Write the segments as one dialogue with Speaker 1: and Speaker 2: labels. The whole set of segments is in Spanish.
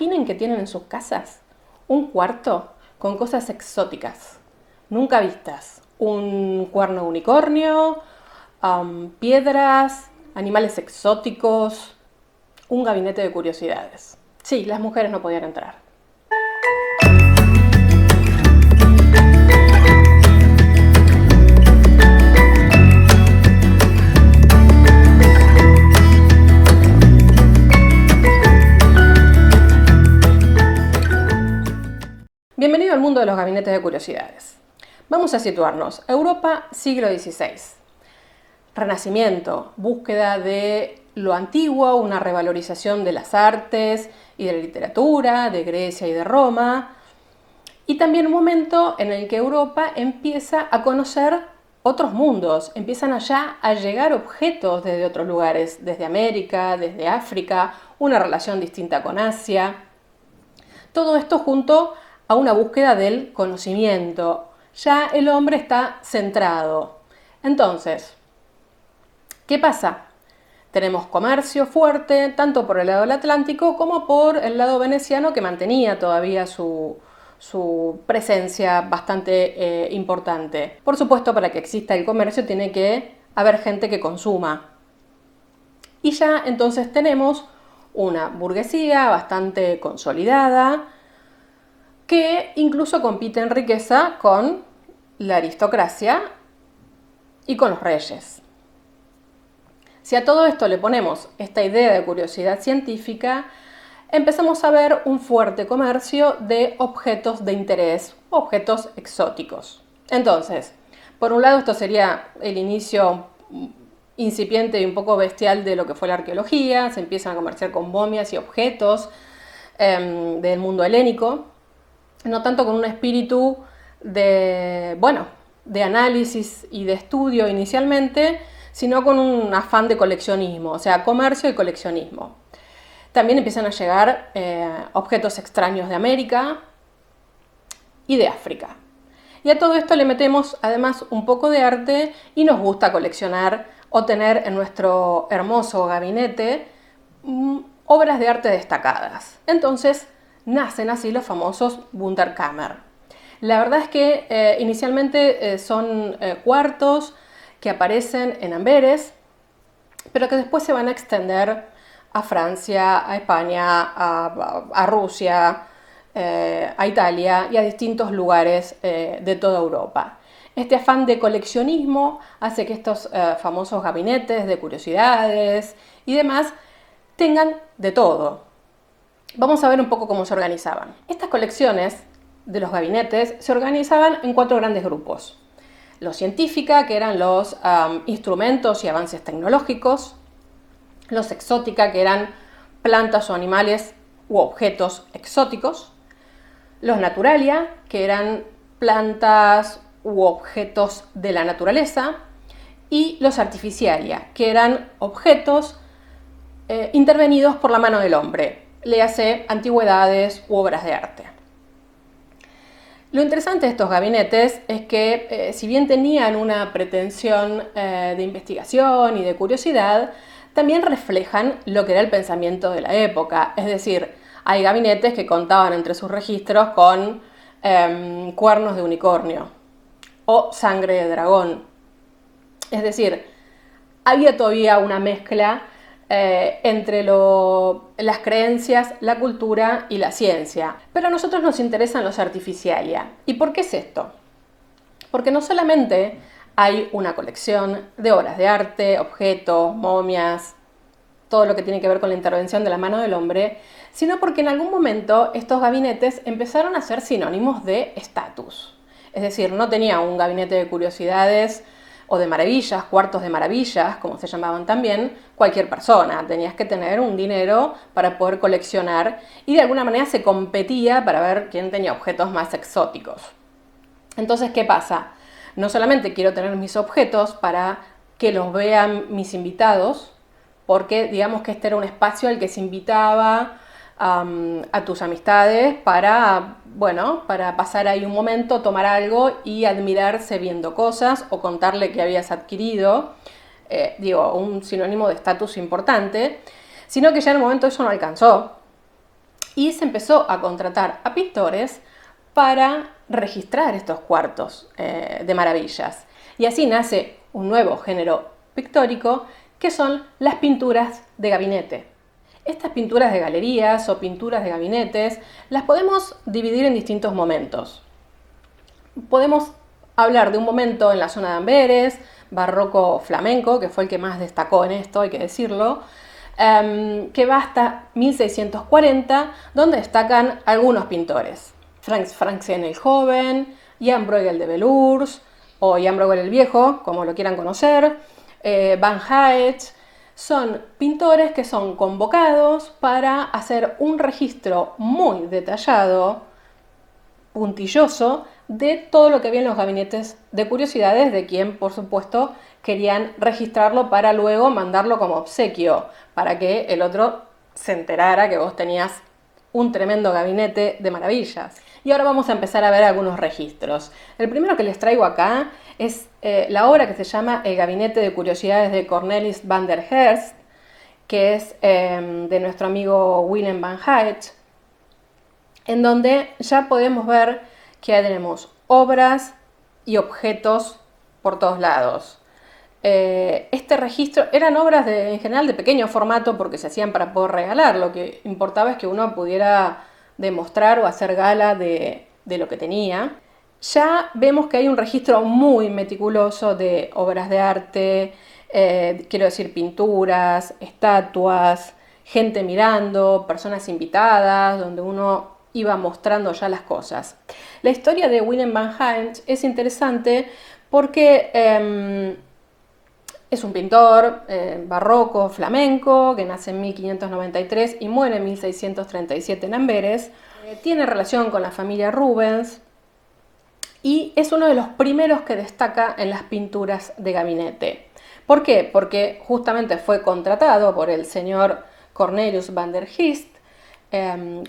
Speaker 1: imaginen que tienen en sus casas un cuarto con cosas exóticas, nunca vistas. Un cuerno de unicornio, piedras, animales exóticos, un gabinete de curiosidades. Sí, las mujeres no podían entrar. Bienvenido al mundo de los gabinetes de curiosidades. Vamos a situarnos. Europa, siglo XVI. Renacimiento, búsqueda de lo antiguo, una revalorización de las artes y de la literatura, de Grecia y de Roma. Y también un momento en el que Europa empieza a conocer otros mundos, empiezan allá a llegar objetos desde otros lugares, desde América, desde África, una relación distinta con Asia. Todo esto junto a una búsqueda del conocimiento. Ya el hombre está centrado. Entonces, ¿qué pasa? Tenemos comercio fuerte, tanto por el lado del Atlántico como por el lado veneciano, que mantenía todavía su presencia bastante importante. Por supuesto, para que exista el comercio tiene que haber gente que consuma. Y ya entonces tenemos una burguesía bastante consolidada, que incluso compite en riqueza con la aristocracia y con los reyes. Si a todo esto le ponemos esta idea de curiosidad científica, empezamos a ver un fuerte comercio de objetos de interés, objetos exóticos. Entonces, por un lado esto sería el inicio incipiente y un poco bestial de lo que fue la arqueología, se empiezan a comerciar con momias y objetos del mundo helénico, no tanto con un espíritu de análisis y de estudio inicialmente, sino con un afán de coleccionismo, o sea, comercio y coleccionismo. También empiezan a llegar objetos extraños de América y de África. Y a todo esto le metemos además un poco de arte y nos gusta coleccionar o tener en nuestro hermoso gabinete obras de arte destacadas. Entonces, nacen así los famosos Wunderkammer. La verdad es que inicialmente son cuartos que aparecen en Amberes, pero que después se van a extender a Francia, a España, a Rusia, a Italia y a distintos lugares de toda Europa. Este afán de coleccionismo hace que estos famosos gabinetes de curiosidades y demás tengan de todo. Vamos a ver un poco cómo se organizaban. Estas colecciones de los gabinetes se organizaban en 4 grandes grupos. Los científica, que eran los instrumentos y avances tecnológicos. Los exótica, que eran plantas o animales u objetos exóticos. Los naturalia, que eran plantas u objetos de la naturaleza. Y los artificialia, que eran objetos intervenidos por la mano del hombre. Léase antigüedades u obras de arte. Lo interesante de estos gabinetes es que, si bien tenían una pretensión de investigación y de curiosidad, también reflejan lo que era el pensamiento de la época. Es decir, hay gabinetes que contaban entre sus registros con cuernos de unicornio o sangre de dragón. Es decir, había todavía una mezcla entre las creencias, la cultura y la ciencia. Pero a nosotros nos interesan los artificialia. ¿Y por qué es esto? Porque no solamente hay una colección de obras de arte, objetos, momias, todo lo que tiene que ver con la intervención de la mano del hombre, sino porque en algún momento estos gabinetes empezaron a ser sinónimos de estatus. Es decir, no tenía un gabinete de curiosidades o de maravillas, cuartos de maravillas, como se llamaban también, cualquier persona. Tenías que tener un dinero para poder coleccionar y de alguna manera se competía para ver quién tenía objetos más exóticos. Entonces, ¿qué pasa? No solamente quiero tener mis objetos para que los vean mis invitados, porque digamos que este era un espacio al que se invitaba a tus amistades para pasar ahí un momento, tomar algo y admirarse viendo cosas o contarle que habías adquirido, un sinónimo de estatus importante, sino que ya en un momento eso no alcanzó y se empezó a contratar a pintores para registrar estos cuartos de maravillas. Y así nace un nuevo género pictórico que son las pinturas de gabinete. Estas pinturas de galerías o pinturas de gabinetes las podemos dividir en distintos momentos. Podemos hablar de un momento en la zona de Amberes, barroco flamenco, que fue el que más destacó en esto, hay que decirlo, que va hasta 1640, donde destacan algunos pintores. Francien el Joven, Jan Bruegel de Belurs, o Jan Bruegel el Viejo, como lo quieran conocer, Van Haet. Son pintores que son convocados para hacer un registro muy detallado, puntilloso, de todo lo que había en los gabinetes de curiosidades, de quien, por supuesto, querían registrarlo para luego mandarlo como obsequio, para que el otro se enterara que vos tenías un tremendo gabinete de maravillas. Y ahora vamos a empezar a ver algunos registros. El primero que les traigo acá es la obra que se llama El Gabinete de Curiosidades de Cornelis van der Heerst, que es de nuestro amigo Willem van Haet, en donde ya podemos ver que tenemos obras y objetos por todos lados. Este registro eran obras en general de pequeño formato porque se hacían para poder regalar. Lo que importaba es que uno pudiera demostrar o hacer gala de lo que tenía. Ya vemos que hay un registro muy meticuloso de obras de arte, quiero decir pinturas, estatuas, gente mirando, personas invitadas, donde uno iba mostrando ya las cosas. La historia de Willem van Haet es interesante porque es un pintor barroco flamenco que nace en 1593 y muere en 1637 en Amberes. Tiene relación con la familia Rubens y es uno de los primeros que destaca en las pinturas de gabinete. ¿Por qué? Porque justamente fue contratado por el señor Cornelius van der Heerst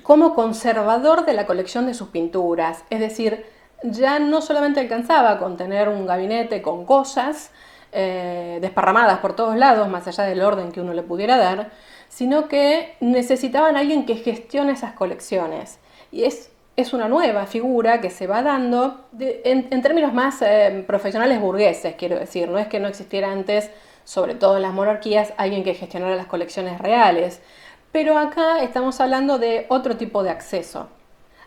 Speaker 1: como conservador de la colección de sus pinturas. Es decir, ya no solamente alcanzaba con tener un gabinete con cosas desparramadas por todos lados, más allá del orden que uno le pudiera dar, sino que necesitaban a alguien que gestione esas colecciones. Y es una nueva figura que se va dando en términos más profesionales burgueses, quiero decir. No es que no existiera antes, sobre todo en las monarquías, alguien que gestionara las colecciones reales. Pero acá estamos hablando de otro tipo de acceso.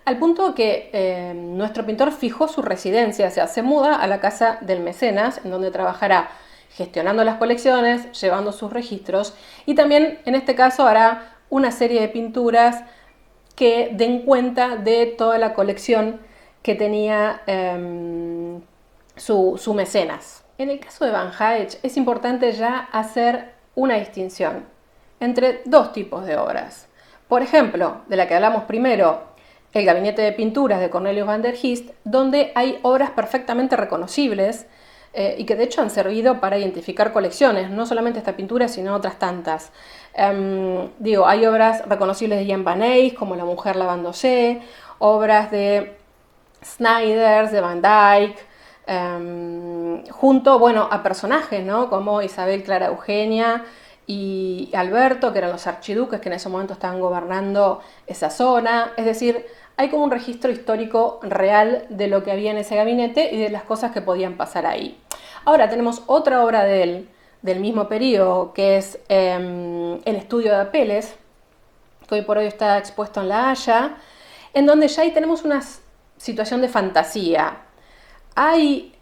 Speaker 1: Al punto que nuestro pintor fijó su residencia, o sea, se muda a la casa del mecenas, en donde trabajará gestionando las colecciones, llevando sus registros, y también en este caso hará una serie de pinturas que den cuenta de toda la colección que tenía su mecenas. En el caso de Van Haet es importante ya hacer una distinción entre dos tipos de obras. Por ejemplo, de la que hablamos primero, el Gabinete de Pinturas de Cornelius van der Heerst, donde hay obras perfectamente reconocibles y que de hecho han servido para identificar colecciones, no solamente esta pintura, sino otras tantas. Hay obras reconocibles de Jan van Eyck, como La mujer lavándose, obras de Snyders, de Van Dyck, junto a personajes, ¿no? Como Isabel Clara Eugenia y Alberto, que eran los archiduques que en ese momento estaban gobernando esa zona. Es decir, hay como un registro histórico real de lo que había en ese gabinete y de las cosas que podían pasar ahí. Ahora tenemos otra obra de él, del mismo periodo, que es El estudio de Apeles, que hoy por hoy está expuesto en La Haya, en donde ya ahí tenemos una situación de fantasía. Hay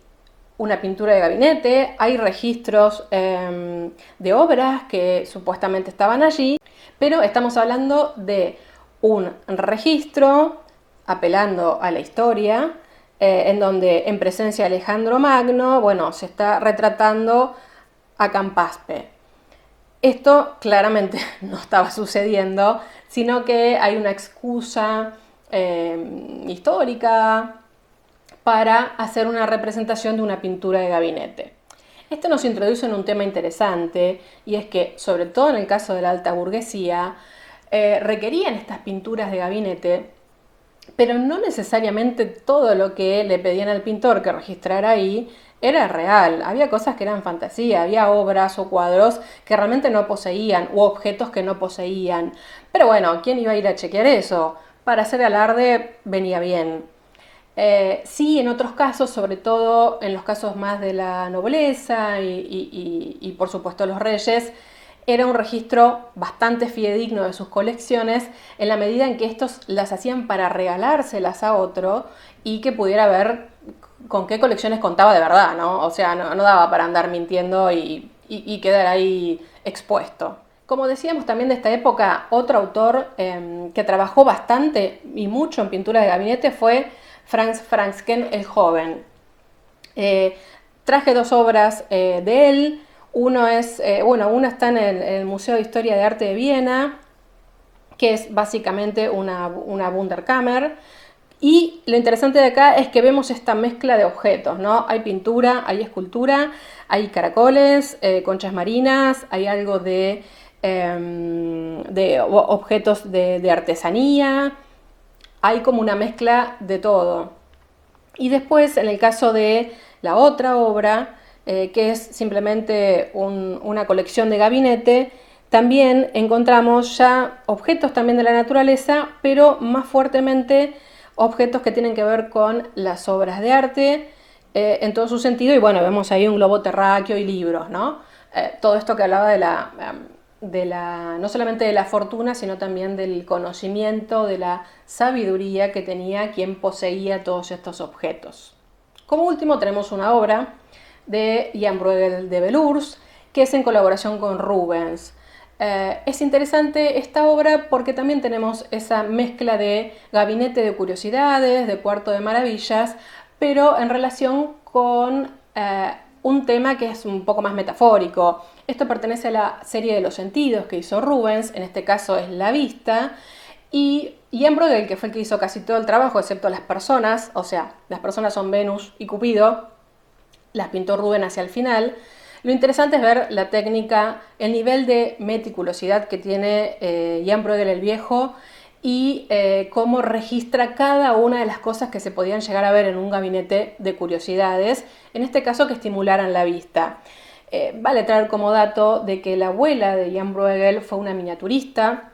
Speaker 1: una pintura de gabinete, hay registros de obras que supuestamente estaban allí, pero estamos hablando de un registro apelando a la historia, en donde en presencia de Alejandro Magno, se está retratando a Campaspe. Esto claramente no estaba sucediendo, sino que hay una excusa histórica para hacer una representación de una pintura de gabinete. Esto nos introduce en un tema interesante, y es que, sobre todo en el caso de la alta burguesía, requerían estas pinturas de gabinete, pero no necesariamente todo lo que le pedían al pintor que registrara ahí era real, había cosas que eran fantasía, había obras o cuadros que realmente no poseían, u objetos que no poseían. Pero bueno, ¿quién iba a ir a chequear eso? Para hacer alarde venía bien. Sí, en otros casos, sobre todo en los casos más de la nobleza y por supuesto los reyes, era un registro bastante fidedigno de sus colecciones en la medida en que estos las hacían para regalárselas a otro y que pudiera ver con qué colecciones contaba de verdad, ¿no? O sea, no daba para andar mintiendo y quedar ahí expuesto. Como decíamos también de esta época, otro autor que trabajó bastante y mucho en pintura de gabinete fue Franz Fransken el Joven. Traje dos obras de él. Una está en el Museo de Historia de Arte de Viena, que es básicamente una Wunderkammer. Y lo interesante de acá es que vemos esta mezcla de objetos, ¿no? Hay pintura, hay escultura, hay caracoles, conchas marinas, hay algo de objetos de artesanía, hay como una mezcla de todo. Y después, en el caso de la otra obra, que es simplemente una colección de gabinete, también encontramos ya objetos también de la naturaleza, pero más fuertemente objetos que tienen que ver con las obras de arte en todo su sentido. Y bueno, vemos ahí un globo terráqueo y libros, ¿no? Todo esto que hablaba no solamente de la fortuna, sino también del conocimiento, de la sabiduría que tenía quien poseía todos estos objetos. Como último tenemos una obra de Jan Bruegel de Belurs, que es en colaboración con Rubens. Es interesante esta obra porque también tenemos esa mezcla de gabinete de curiosidades, de cuarto de maravillas, pero en relación con un tema que es un poco más metafórico. Esto pertenece a la serie de los sentidos que hizo Rubens, en este caso es la vista, y Jan Bruegel, que fue el que hizo casi todo el trabajo, excepto las personas, o sea, las personas son Venus y Cupido, las pintó Rubens hacia el final. Lo interesante es ver la técnica, el nivel de meticulosidad que tiene Jan Bruegel el Viejo y cómo registra cada una de las cosas que se podían llegar a ver en un gabinete de curiosidades, en este caso que estimularan la vista. Vale traer como dato de que la abuela de Jan Bruegel fue una miniaturista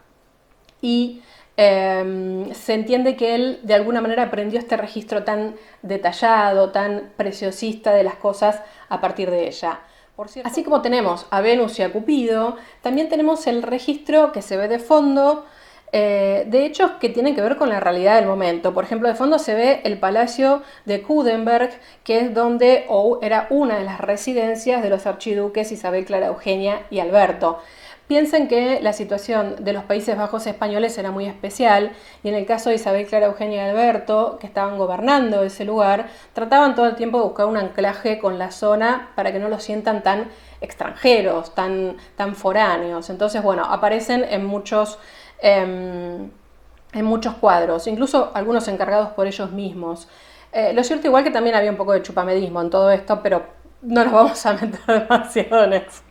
Speaker 1: y se entiende que él de alguna manera aprendió este registro tan detallado, tan preciosista de las cosas a partir de ella. Por cierto, así como tenemos a Venus y a Cupido, también tenemos el registro que se ve de fondo de hechos que tienen que ver con la realidad del momento. Por ejemplo, de fondo se ve el palacio de Kudenberg, que es donde era una de las residencias de los archiduques Isabel, Clara Eugenia y Alberto. Piensen que la situación de los Países Bajos españoles era muy especial y en el caso de Isabel, Clara Eugenia y Alberto, que estaban gobernando ese lugar, trataban todo el tiempo de buscar un anclaje con la zona para que no los sientan tan extranjeros, tan foráneos. Entonces, bueno, aparecen en muchos cuadros, incluso algunos encargados por ellos mismos. Lo cierto igual que también había un poco de chupamedismo en todo esto, pero no nos vamos a meter demasiado en eso.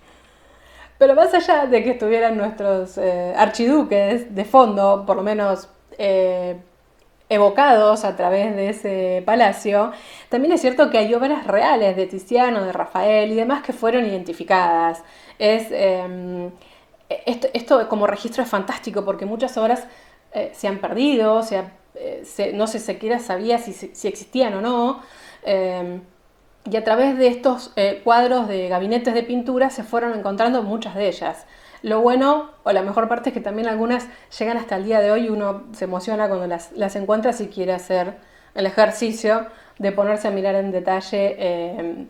Speaker 1: Pero más allá de que estuvieran nuestros archiduques de fondo, por lo menos evocados a través de ese palacio, también es cierto que hay obras reales de Tiziano, de Rafael y demás que fueron identificadas. Esto como registro es fantástico porque muchas obras se han perdido, no se siquiera sabía si existían o no. Y a través de estos cuadros de gabinetes de pintura se fueron encontrando muchas de ellas. Lo bueno, o la mejor parte, es que también algunas llegan hasta el día de hoy y uno se emociona cuando las encuentra si quiere hacer el ejercicio de ponerse a mirar en detalle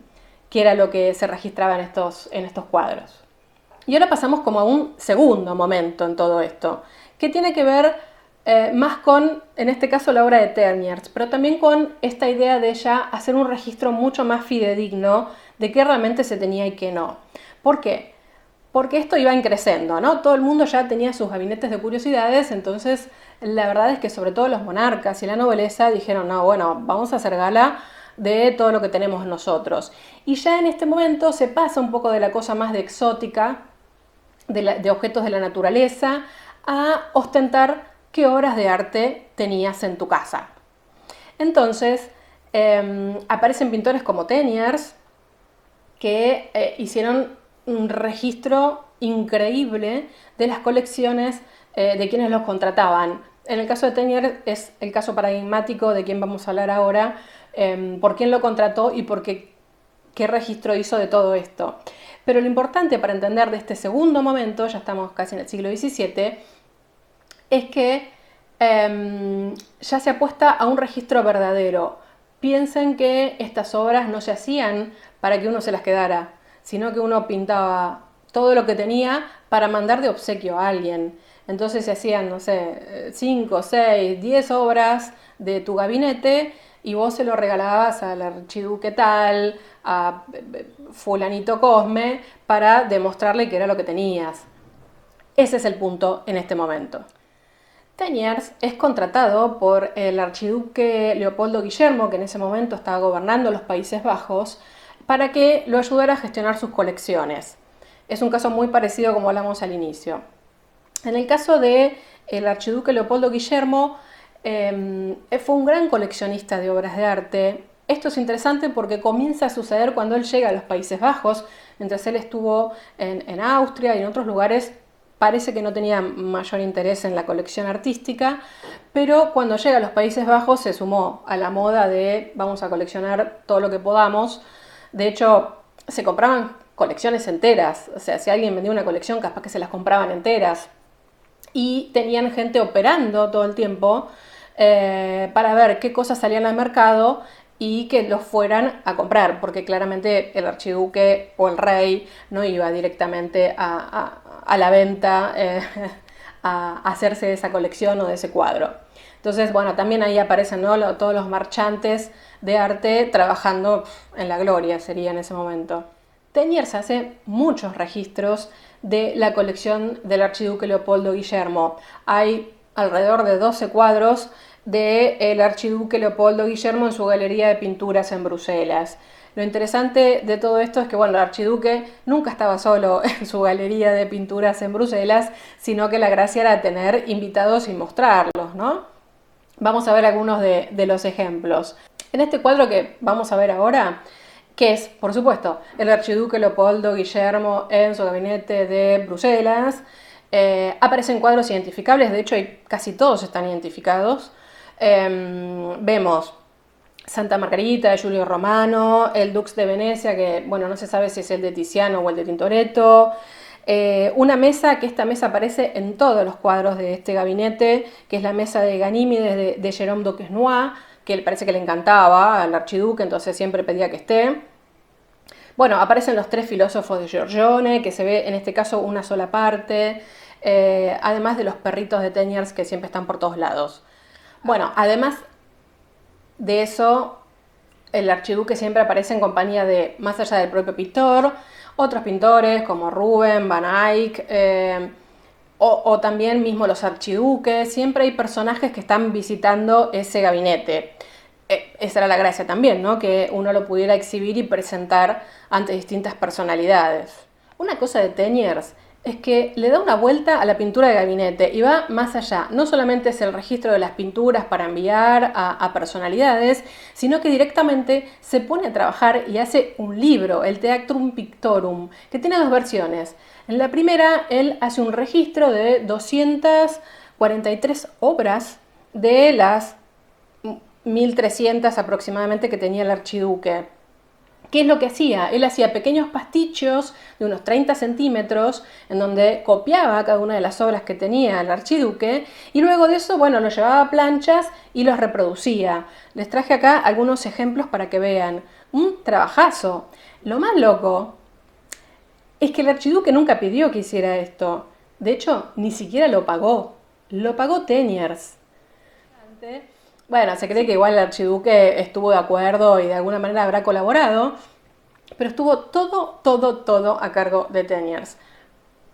Speaker 1: qué era lo que se registraba en estos cuadros. Y ahora pasamos como a un segundo momento en todo esto, que tiene que ver más con, en este caso, la obra de Teniers, pero también con esta idea de ya hacer un registro mucho más fidedigno de qué realmente se tenía y qué no. ¿Por qué? Porque esto iba creciendo, ¿no? Todo el mundo ya tenía sus gabinetes de curiosidades, entonces la verdad es que sobre todo los monarcas y la nobleza dijeron, no, bueno, vamos a hacer gala de todo lo que tenemos nosotros. Y ya en este momento se pasa un poco de la cosa más de exótica, de objetos de la naturaleza, a ostentar qué obras de arte tenías en tu casa. Entonces aparecen pintores como Teniers, que hicieron un registro increíble de las colecciones de quienes los contrataban. En el caso de Teniers es el caso paradigmático de quien vamos a hablar ahora, por quién lo contrató y por qué registro hizo de todo esto. Pero lo importante para entender de este segundo momento, ya estamos casi en el siglo XVII, es que ya se apuesta a un registro verdadero. Piensen que estas obras no se hacían para que uno se las quedara, sino que uno pintaba todo lo que tenía para mandar de obsequio a alguien. Entonces se hacían, no sé, 5, 6, 10 obras de tu gabinete y vos se lo regalabas al archiduque tal, a fulanito Cosme, para demostrarle que era lo que tenías. Ese es el punto en este momento. Teniers es contratado por el archiduque Leopoldo Guillermo, que en ese momento estaba gobernando los Países Bajos, para que lo ayudara a gestionar sus colecciones. Es un caso muy parecido como hablamos al inicio. En el caso del archiduque Leopoldo Guillermo, fue un gran coleccionista de obras de arte. Esto es interesante porque comienza a suceder cuando él llega a los Países Bajos, mientras él estuvo en Austria y en otros lugares. Parece que no tenía mayor interés en la colección artística, pero cuando llega a los Países Bajos se sumó a la moda de vamos a coleccionar todo lo que podamos. De hecho, se compraban colecciones enteras, o sea, si alguien vendía una colección, capaz que se las compraban enteras. Y tenían gente operando todo el tiempo para ver qué cosas salían al mercado y que los fueran a comprar, porque claramente el archiduque o el rey no iba directamente a la venta a hacerse de esa colección o de ese cuadro. Entonces, bueno, también ahí aparecen, ¿no?, todos los marchantes de arte trabajando en la gloria, sería en ese momento. Teniers hace muchos registros de la colección del archiduque Leopoldo Guillermo. Hay alrededor de 12 cuadros del archiduque Leopoldo Guillermo en su galería de pinturas en Bruselas. Lo interesante de todo esto es que, bueno, el archiduque nunca estaba solo en su galería de pinturas en Bruselas, sino que la gracia era tener invitados y mostrarlos, ¿no? Vamos a ver algunos de los ejemplos. En este cuadro que vamos a ver ahora, que es, por supuesto, el archiduque Leopoldo Guillermo en su gabinete de Bruselas, aparecen cuadros identificables, de hecho casi todos están identificados. Vemos Santa Margarita de Giulio Romano, el Dux de Venecia, que bueno, no se sabe si es el de Tiziano o el de Tintoretto. Una mesa, que esta mesa aparece en todos los cuadros de este gabinete, que es la mesa de Ganímedes de Jérôme d'Auquesnois, que parece que le encantaba al archiduque, entonces siempre pedía que esté. Bueno, aparecen los 3 filósofos de Giorgione, que se ve en este caso una sola parte, además de los perritos de Teniers que siempre están por todos lados. Bueno, además de eso, el archiduque siempre aparece en compañía de, más allá del propio pintor, otros pintores como Rubens, Van Eyck, o también mismo los archiduques. Siempre hay personajes que están visitando ese gabinete. Esa era la gracia también, ¿no?, que uno lo pudiera exhibir y presentar ante distintas personalidades. Una cosa de Teniers es que le da una vuelta a la pintura de gabinete y va más allá. No solamente es el registro de las pinturas para enviar a personalidades, sino que directamente se pone a trabajar y hace un libro, el Theatrum Pictorum, que tiene 2 versiones. En la primera, él hace un registro de 243 obras de las 1300 aproximadamente que tenía el archiduque. ¿Qué es lo que hacía? Él hacía pequeños pastichos de unos 30 centímetros en donde copiaba cada una de las obras que tenía el archiduque y luego de eso, bueno, lo llevaba a planchas y los reproducía. Les traje acá algunos ejemplos para que vean. Un trabajazo. Lo más loco es que el archiduque nunca pidió que hiciera esto. De hecho, ni siquiera lo pagó. Lo pagó Teniers. Bueno, se cree que igual el archiduque estuvo de acuerdo y de alguna manera habrá colaborado, pero estuvo todo a cargo de Teniers.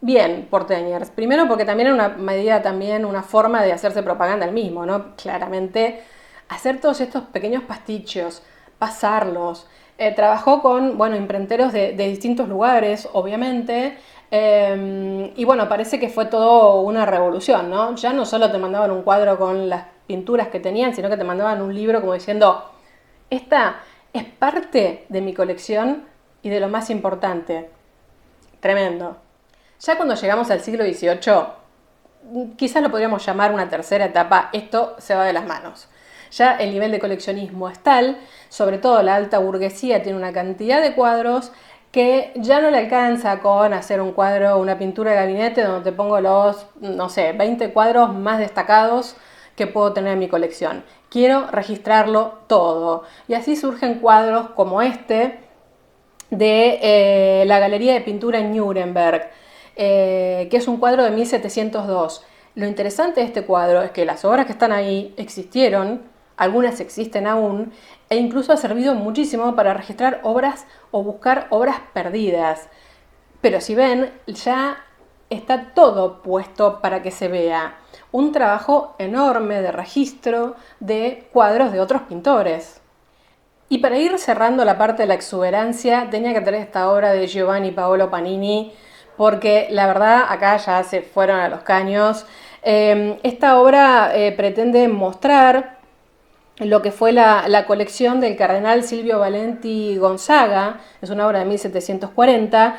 Speaker 1: Bien por Teniers. Primero porque también era una medida, también una forma de hacerse propaganda al mismo, ¿no? Claramente, hacer todos estos pequeños pastichos, pasarlos. Trabajó con, bueno, imprenteros de distintos lugares, obviamente, y bueno, parece que fue todo una revolución, ¿no? Ya no solo te mandaban un cuadro con las pinturas que tenían, sino que te mandaban un libro como diciendo, esta es parte de mi colección y de lo más importante. Tremendo. Ya cuando llegamos al siglo XVIII, quizás lo podríamos llamar una tercera etapa, esto se va de las manos. Ya el nivel de coleccionismo es tal, sobre todo la alta burguesía tiene una cantidad de cuadros que ya no le alcanza con hacer un cuadro, una pintura de gabinete donde te pongo los, no sé, 20 cuadros más destacados que puedo tener en mi colección. Quiero registrarlo todo. Y así surgen cuadros como este de la Galería de Pintura en Nuremberg, que es un cuadro de 1702. Lo interesante de este cuadro es que las obras que están ahí existieron, algunas existen aún, e incluso ha servido muchísimo para registrar obras o buscar obras perdidas. Pero si ven, ya está todo puesto para que se vea. Un trabajo enorme de registro de cuadros de otros pintores. Y para ir cerrando la parte de la exuberancia, tenía que tener esta obra de Giovanni Paolo Panini, porque la verdad acá ya se fueron a los caños. Esta obra pretende mostrar lo que fue la colección del cardenal Silvio Valenti Gonzaga, es una obra de 1740,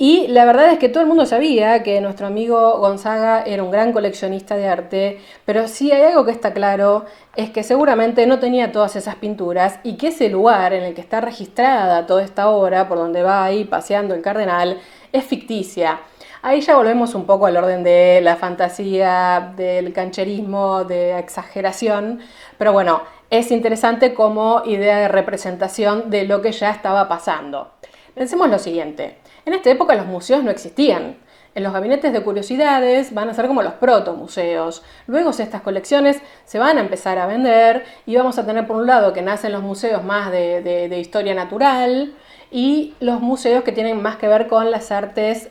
Speaker 1: y la verdad es que todo el mundo sabía que nuestro amigo Gonzaga era un gran coleccionista de arte, pero sí hay algo que está claro, es que seguramente no tenía todas esas pinturas y que ese lugar en el que está registrada toda esta obra, por donde va ahí paseando el cardenal, es ficticia. Ahí ya volvemos un poco al orden de la fantasía, del cancherismo, de exageración, pero bueno, es interesante como idea de representación de lo que ya estaba pasando. Pensemos lo siguiente, en esta época los museos no existían. En los gabinetes de curiosidades van a ser como los protomuseos. Luego estas colecciones se van a empezar a vender y vamos a tener por un lado que nacen los museos más de historia natural y los museos que tienen más que ver con las artes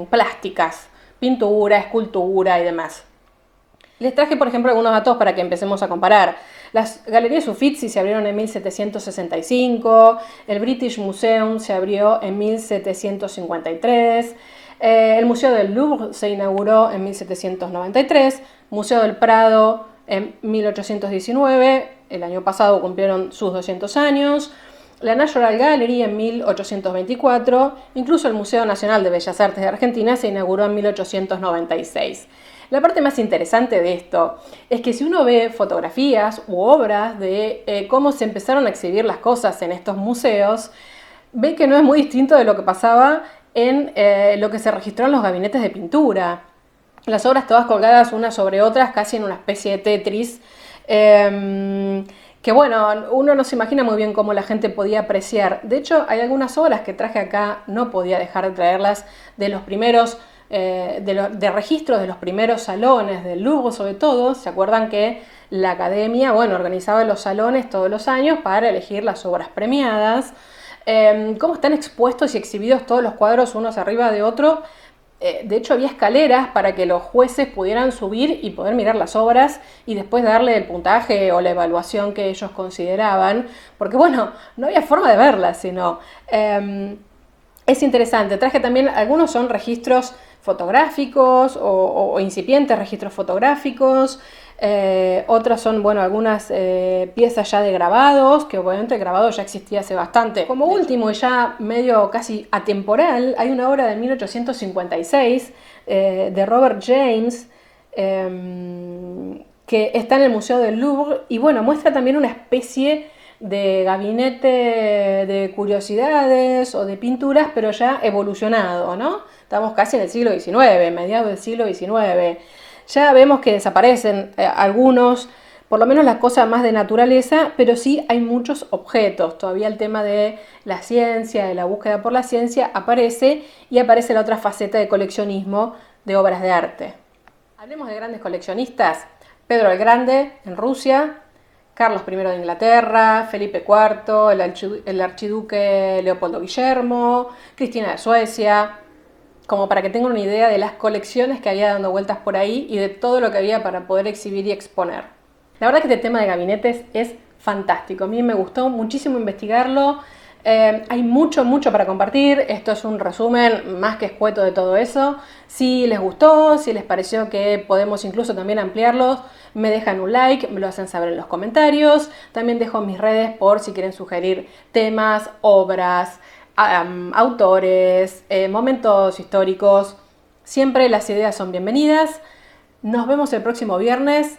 Speaker 1: plásticas, pintura, escultura y demás. Les traje, por ejemplo, algunos datos para que empecemos a comparar. Las galerías Uffizi se abrieron en 1765, el British Museum se abrió en 1753, el Museo del Louvre se inauguró en 1793, Museo del Prado en 1819, el año pasado cumplieron sus 200 años, la National Gallery en 1824, incluso el Museo Nacional de Bellas Artes de Argentina se inauguró en 1896. La parte más interesante de esto es que si uno ve fotografías u obras de cómo se empezaron a exhibir las cosas en estos museos, ve que no es muy distinto de lo que pasaba en lo que se registró en los gabinetes de pintura. Las obras todas colgadas unas sobre otras, casi en una especie de Tetris, que bueno, uno no se imagina muy bien cómo la gente podía apreciar. De hecho, hay algunas obras que traje acá, no podía dejar de traerlas, de los primeros de registros de los primeros salones del Louvre, sobre todo. Se acuerdan que la academia, bueno, organizaba los salones todos los años para elegir las obras premiadas. Cómo están expuestos y exhibidos todos los cuadros unos arriba de otro. De hecho, había escaleras para que los jueces pudieran subir y poder mirar las obras y después darle el puntaje o la evaluación que ellos consideraban, porque bueno, no había forma de verlas, sino es interesante. Traje también, algunos son registros fotográficos o incipientes registros fotográficos, otras son, bueno, algunas piezas ya de grabados, que obviamente el grabado ya existía hace bastante. Como último y ya medio casi atemporal, hay una obra de 1856 de Robert James, que está en el Museo del Louvre y bueno, muestra también una especie de gabinete de curiosidades o de pinturas, pero ya evolucionado, ¿no? Estamos casi en el siglo XIX, mediados del siglo XIX. Ya vemos que desaparecen algunos, por lo menos las cosas más de naturaleza, pero sí hay muchos objetos. Todavía el tema de la ciencia, de la búsqueda por la ciencia, aparece y aparece la otra faceta de coleccionismo de obras de arte. Hablemos de grandes coleccionistas. Pedro el Grande en Rusia, Carlos I de Inglaterra, Felipe IV, el archiduque Leopoldo Guillermo, Cristina de Suecia, como para que tengan una idea de las colecciones que había dando vueltas por ahí y de todo lo que había para poder exhibir y exponer. La verdad que este tema de gabinetes es fantástico, a mí me gustó muchísimo investigarlo, hay mucho para compartir, esto es un resumen más que escueto de todo eso. Si les gustó, si les pareció que podemos incluso también ampliarlos, me dejan un like, me lo hacen saber en los comentarios, también dejo mis redes por si quieren sugerir temas, obras, autores, momentos históricos. Siempre las ideas son bienvenidas. Nos vemos el próximo viernes.